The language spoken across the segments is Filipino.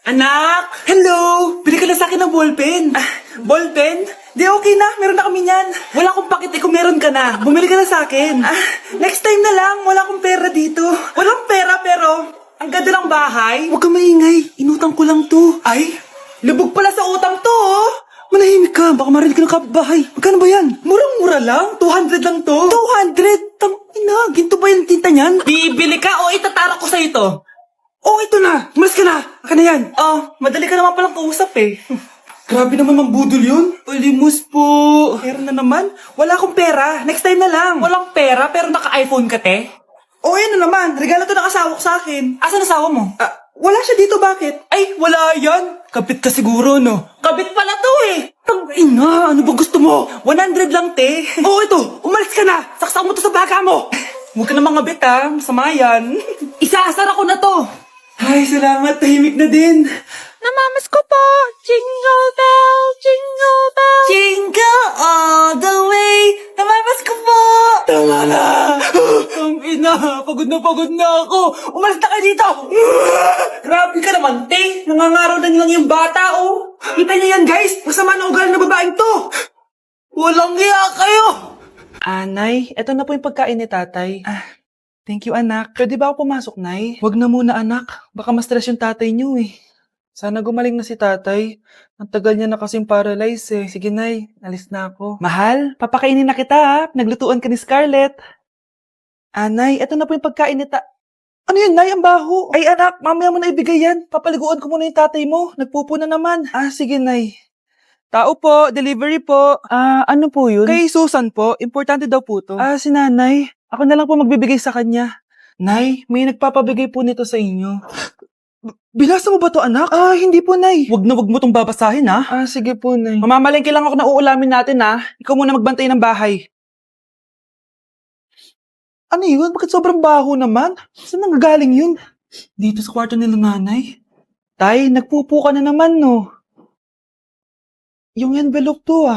Anak! Hello! Bili ka na sa akin ng ballpen. Ballpen? Di okay na, meron na kami niyan. Wala akong pakit kung meron ka na. Bumili ka na sa akin. Next time na lang, wala akong pera dito. Walang pera pero, ang ganda ng bahay. Huwag ka maingay, inutang ko lang to. Ay, lubog pala sa utang to oh. Manahimik ka, baka marinig ka ng kapitbahay. Magkano ba yan? Murang-mura lang, 200 lang to. 200? Tangina, ginto ba yung tinta niyan? Bibili ka o itatara ko sa ito? Oh, ito na! Umalis ka na! Aka na yan! Oh, madali ka naman palang kausap eh. Grabe naman mambudol yun. Ulimos po. Pera na naman. Wala akong pera. Next time na lang. Walang pera pero naka-iPhone ka, te? Oh, yan na naman. Regalo to ng asawa ko sa akin. Asan asawa mo? Wala siya dito. Bakit? Ay, wala yan. Kabit ka siguro, no? Kabit pala to eh. Tangina, ano ba gusto mo? 100 lang, te. Oh, ito. Umalis ka na. Saksak mo to sa baga mo. Huwag ka na mga bit, ha? Masama yan. Isaasar ako na to. Ay, salamat. Tahimik na din. Namamas ko po, jingle bell, jingle bell. Jingle all the way. Namamas ko po. Tama na. Ang ina, pagod na ako. Umalis na kayo dito. Grabe ka naman, te. Nangangaraw na nilang yung bata, oh. Kita niyo yan, guys. Masama na ugali na babaeng to. Walang hiya kayo. Nay, eto na po yung pagkain ni tatay. Thank you, anak. Pwede ba ako pumasok, Nay? Wag na muna, anak. Baka ma-stress yung tatay niyo, eh. Sana gumaling na si tatay. Ang tagal niya na kasing paralyzed, eh. Sige, Nay. Alis na ako. Mahal, papakainin na kita, ha? Naglutuan ka ni Scarlett. Nay, eto na po yung pagkain ni Ano yun, Nay? Ang baho. Ay, anak, mamaya mo na ibigay yan. Papaliguan ko muna yung tatay mo. Nagpupo na naman. Sige, Nay. Tao po, delivery po. Ano po yun? Kay Susan po, importante daw po to. Si nanay. Ako na lang po magbibigay sa kanya. Nay, may nagpapabigay po nito sa inyo. Binasa mo ba to, anak? Hindi po, Nay. Wag mo tong babasahin, ha? Sige po, Nay. Mamamalengke lang ako na uulamin natin, ha? Ikaw muna magbantay ng bahay. Ano yun? Bakit sobrang baho naman? Saan nanggagaling yun? Dito sa kwarto nila nanay. Tay, nagpupo ka na naman, no? Yung envelope to,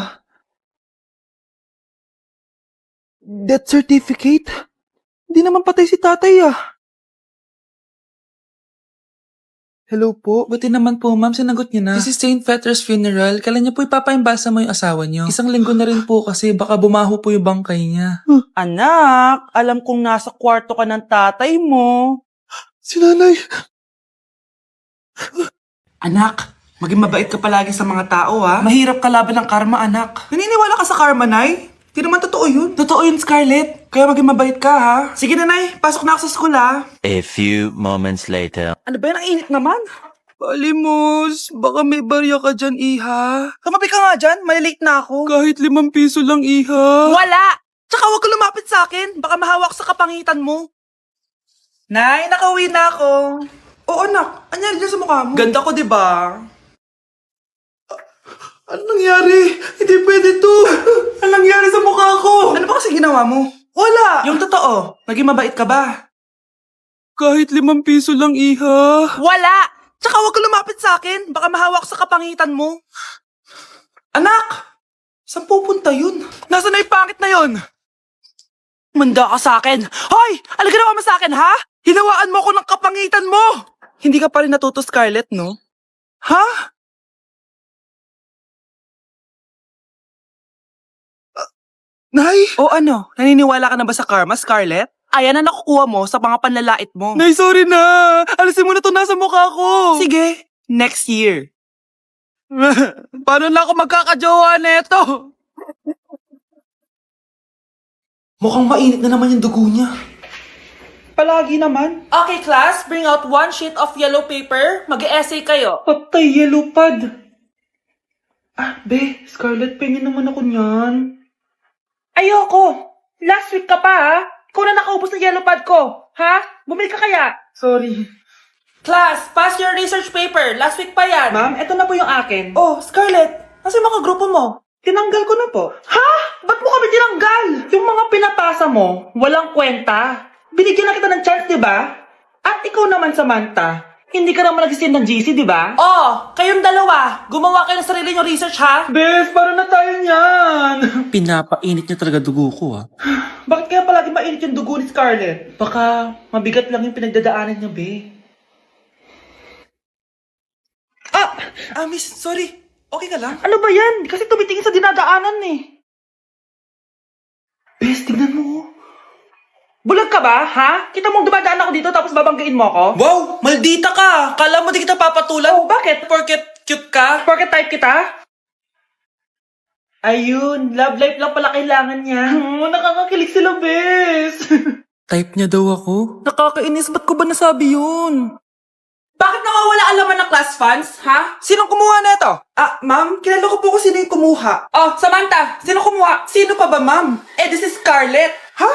Death certificate? Hindi naman patay si tatay, Hello po. Buti naman po, ma'am. Sinagot niyo na. This is St. Peter's Funeral. Kailan niyo po ipapaimbasa mo yung asawa niyo? Isang linggo na rin po kasi baka bumaho po yung bangkay niya. Anak, alam kong nasa kwarto ka ng tatay mo. Si nanay. Anak, maging mabait ka palagi sa mga tao, Mahirap kalaban ng karma, anak. Naniniwala ka sa karma, Nay? Di naman totoo yun. Totoo yun, Scarlett. Kaya maging mabait ka, ha? Sige na, Nay. Pasok na ako sa school, ha? A few moments later. Ano ba yan? Ang init naman. Palimos, baka may barya ka dyan, Iha. Kamabi ka nga dyan. Malilate na ako. Kahit 5 piso lang, Iha. Wala! Tsaka huwag ka lumapit sa akin. Baka mahawak sa kapangitan mo. Nay, nakauwi na ako. Oo, anak. Anyari dyan sa mukha mo? Ganda ko, diba? Ano nangyari? Hindi pwede to. Ano nangyari sa mukha ko? Ano ba kasi ginawa mo? Wala! Yung totoo, naging mabait ka ba? Kahit 5 piso lang, Iha. Wala! Tsaka huwag ka lumapit sa akin. Baka mahawak sa kapangitan mo. Anak! Saan pupunta yun? Nasaan na yung pangit na yun? Manda ka sa akin. Hoy! Ano ginawa mo sa akin, ha? Hinawaan mo ako ng kapangitan mo! Hindi ka pa rin natuto, Scarlett, no? Ha? Nay! O ano? Naniniwala ka na ba sa karma, Scarlett? Ayan na nakukuha mo sa mga panlalait mo. Nay, sorry na! Alisin mo na to nasa mukha ko! Sige, next year. Paano na ako magkakajowa neto? Mukhang mainit na naman yung dugo niya. Palagi naman. Okay, class. Bring out 1 sheet of yellow paper. Mag-essay kayo. Patay, yellow pad. Be, Scarlett, pengin naman ako niyan. Ayoko! Last week ka pa, ha? Ikaw na nakaubos ng yellow pad ko. Ha? Bumili ka kaya? Sorry. Class, pass your research paper. Last week pa yan. Ma'am, eto na po yung akin. Oh, Scarlett, nasa yung mga grupo mo? Tinanggal ko na po. Ha? Ba't mo kami tinanggal? Yung mga pinapasa mo, walang kwenta. Binigyan na kita ng chance, di ba? At ikaw naman, Samantha, hindi ka naman nag-send ng GC, di ba? Oh, kayong dalawa. Gumawa kayo ng sarili nyo research, ha? Bes, paano na tayo niyan? Pinapainit niya talaga dugo ko, Bakit kaya palagi mainit yung dugo ni Scarlett? Baka mabigat lang yung pinagdadaanan niya, be. Miss, sorry. Okay ka lang? Ano ba yan? Kasi tumitingin sa dinadaanan eh. Bes, tignan mo. Bulag ka ba, ha? Kita mong dumadaan ako dito tapos babanggain mo ako? Wow, maldita ka. Kala mo di kita papatulan? Oh, bakit? Porket cute ka? Porket type kita? Ayun, love life lang pala kailangan niya. Nakakakilig sila, bes. Type niya daw ako? Nakakainis, ba't ko ba nasabi yun? Bakit nawawala ang laman ng class funds, ha? Sinong kumuha na ito? Ma'am, kilala ko po kung sino yung kumuha. Oh, Samantha, sino kumuha? Sino pa ba, ma'am? This is Scarlett. Ha?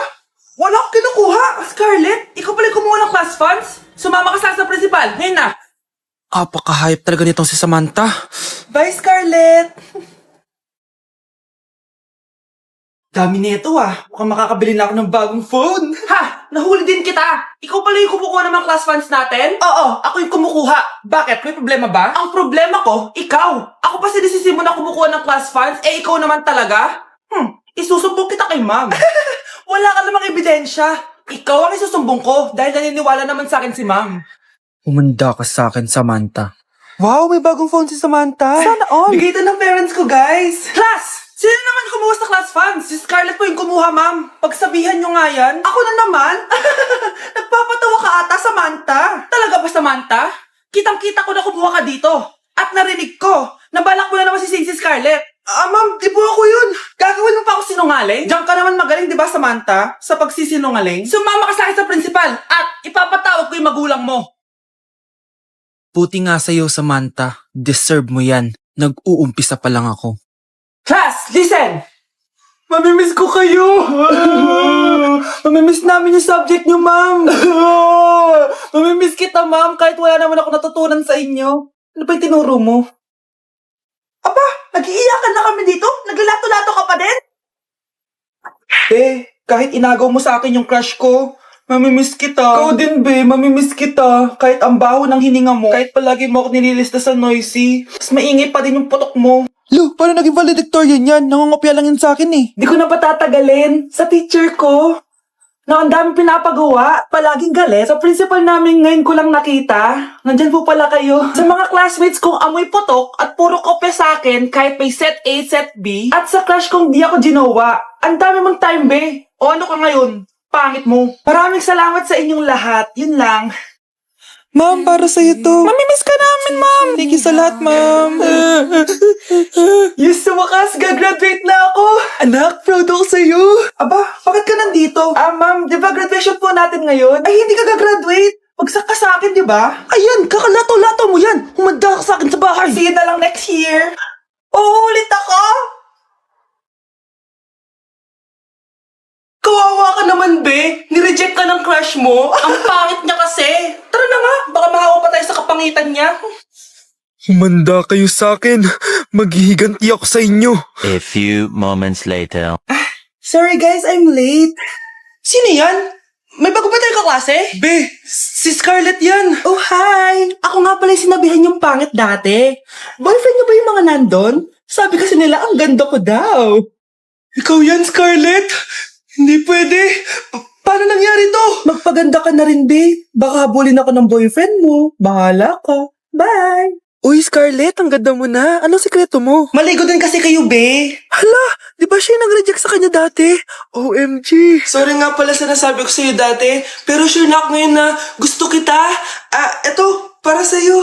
Wala akong kinukuha. Scarlett, ikaw pala yung kumuha ng class funds? Sumama ka sa principal, ngayon na. Apaka-hype talaga nitong si Samantha. Bye, Scarlett! Dami nito Mukhang makakabili na ako ng bagong phone. Ha? Nahuli din kita. Ikaw pala yung kumukuha ng mga class funds natin? Oo, ako yung kumukuha. Bakit? May problema ba? Ang problema ko, ikaw. Ako pa sinisisi mo na kumukuha ng class funds, ikaw naman talaga? Isusumbong kita kay ma'am. Wala ka namang ebidensya. Ikaw ang isusumbong ko dahil naniniwala naman sa akin si ma'am. Humanda ka sa akin, Samantha. Wow, may bagong phone si Samantha. Sana all. Bigay ito ng parents ko, guys. Class! Sino naman kumuha sa class funds? Si Scarlett po yung kumuha, ma'am. Pagsabihan nyo nga yan. Ako na naman? Nagpapatawa ka ata, Samantha. Talaga ba, Samantha? Kitang-kita ko na kumuha ka dito. At narinig ko, nabalak mo na naman si Scarlett. Ma'am, di po ako yun. Gagawin mo pa ako sinungaling? Diyan ka naman magaling, di ba, Samantha? Sa pagsisinungaling. Sumama ka sa akin sa principal at ipapatawag ko yung magulang mo. Buti nga sa'yo, Samantha. Deserve mo yan. Nag-uumpisa pa lang ako. Class, listen! Mamimiss ko kayo! Mamimiss namin yung subject nyo, ma'am! Mamimiss kita, ma'am, kahit wala naman ako natutunan sa inyo. Ano ba yung tinuro mo? Aba, nag-iiyakan na kami dito? Naglalato-lato ka pa din? Kahit inagaw mo sa akin yung crush ko, mamimiss kita. Ikaw din, mamimiss kita. Kahit ang baho ng hininga mo, kahit palagi mo ako nililista sa noisy, mas maingay pa din yung putok mo. Lo, paano naging valedictorian yan? Nangungopia lang yan sa akin eh. Di ko na patatagalin. Sa teacher ko, na ang daming pinapagawa, palaging galit. Sa principal namin ngayon ko lang nakita. Nandyan po pala kayo. Sa mga classmates kong amoy putok at puro kopya sa akin kahit may set A, set B. At sa crush kong di ako ginawa. Ang dami mong time, be. O ano ka ngayon? Pangit mo. Maraming salamat sa inyong lahat. Yun lang. Ma'am, para sa'yo to. Mamimiss ka namin, ma'am. Thank you sa lahat, ma'am. Yes, sa wakas, gagraduate na ako. Anak, proud ako sa'yo. Aba, bakit ka nandito? Ma'am, di ba graduation po natin ngayon? Ay, hindi ka gagraduate. Pagsak ka sa akin, di ba? Ayan, kakalato-lato mo yan. Humanda ka sa akin sa bahay. See you na lang next year. Uulit ako? Kawawa ka naman, be. Nireject ka ng crush mo. Ang pangit niya kasi. Tara na nga, baka mahawa pa tayo sa kapangitan niya. Humanda kayo sa akin. Maghihiganti ako sa inyo. A few moments later. Sorry guys, I'm late. Sino yan? May bago ba tayo kaklase? Be, si Scarlett yan. Oh, hi! Ako nga pala yung sinabihan yung pangit dati. Boyfriend niyo ba yung mga nandun? Sabi kasi nila, ang ganda ko daw. Ikaw yan, Scarlett. Hindi pwede. Paano nangyari to? Magpaganda ka na rin, babe. Baka habulin ako ng boyfriend mo. Bahala ka. Bye! Uy, Scarlett, ang ganda mo na. Anong sikreto mo? Maligo din kasi kayo, be. Hala, di ba siya yung nag-reject sa kanya dati? OMG. Sorry nga pala sa nasabi ko sa'yo dati, pero sure na ako ngayon na gusto kita. Eto, para sa'yo.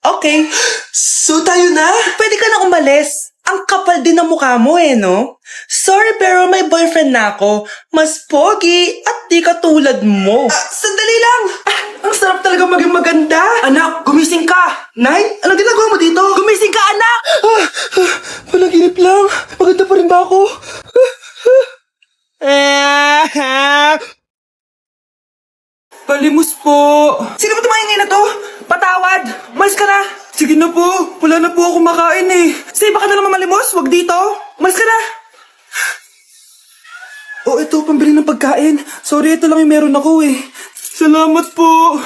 Okay. So tayo na? Pwede ka na umalis. Ang kapal din ng mukha mo no? Sorry pero may boyfriend na ako. Mas pogi at di katulad mo. Sandali lang. Ang sarap talaga maging maganda. Anak, gumising ka. Nay, anong ginagawa mo dito? Gumising ka, anak! Panaginip lang. Maganda pa rin ba ako? Palimos po. Sino ba tumahingay na to? Patawad! Umalis ka na! Sige na po. Wala na po ako makain eh. Say, baka na naman malimos. Wag dito. Umalis ka na! Oh, ito, pambili ng pagkain. Sorry, ito lang yung meron ako eh. Salamat po.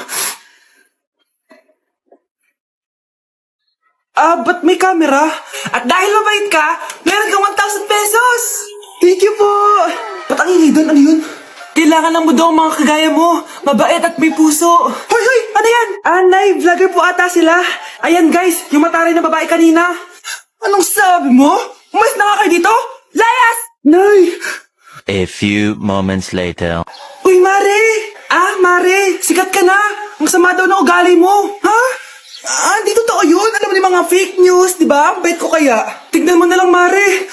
Ba't may camera? At dahil mabait ka, meron kang 1,000 pesos! Thank you po. Ba't ang ingay doon? Ano yun? Kailangan lang mo daw ang mga kagaya mo. Mabait at may puso. Hoy, hoy! Ano yan? Nay, vlogger po ata sila. Ayan guys, yung mataray na babae kanina. Anong sabi mo? Umalis na nga kayo dito? Layas! Nay! A few moments later. Uy, Mare! Mare, sikat ka na! Ang sama daw ng ugali mo! Ha? Di totoo yun! Alam mo yung mga fake news, di ba? Ang bait ko kaya. Tignan mo na lang, Mare.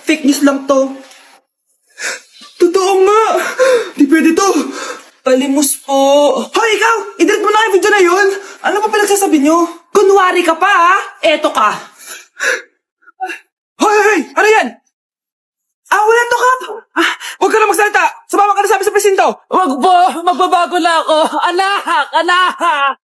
Fake news lang to. Totoo nga! Di pwede to! Palimos po. Hoy, ikaw! I-delete mo na yung video na yun! Ano pa pinagsasabi nyo? Kunwari ka pa, ha? Eto ka. Hoy! Ano yan? Wala to, Kap! Huwag ka na magsalita! Sumama ka na sa amin sa presinto! Wag po, magbabago na ako. Anak!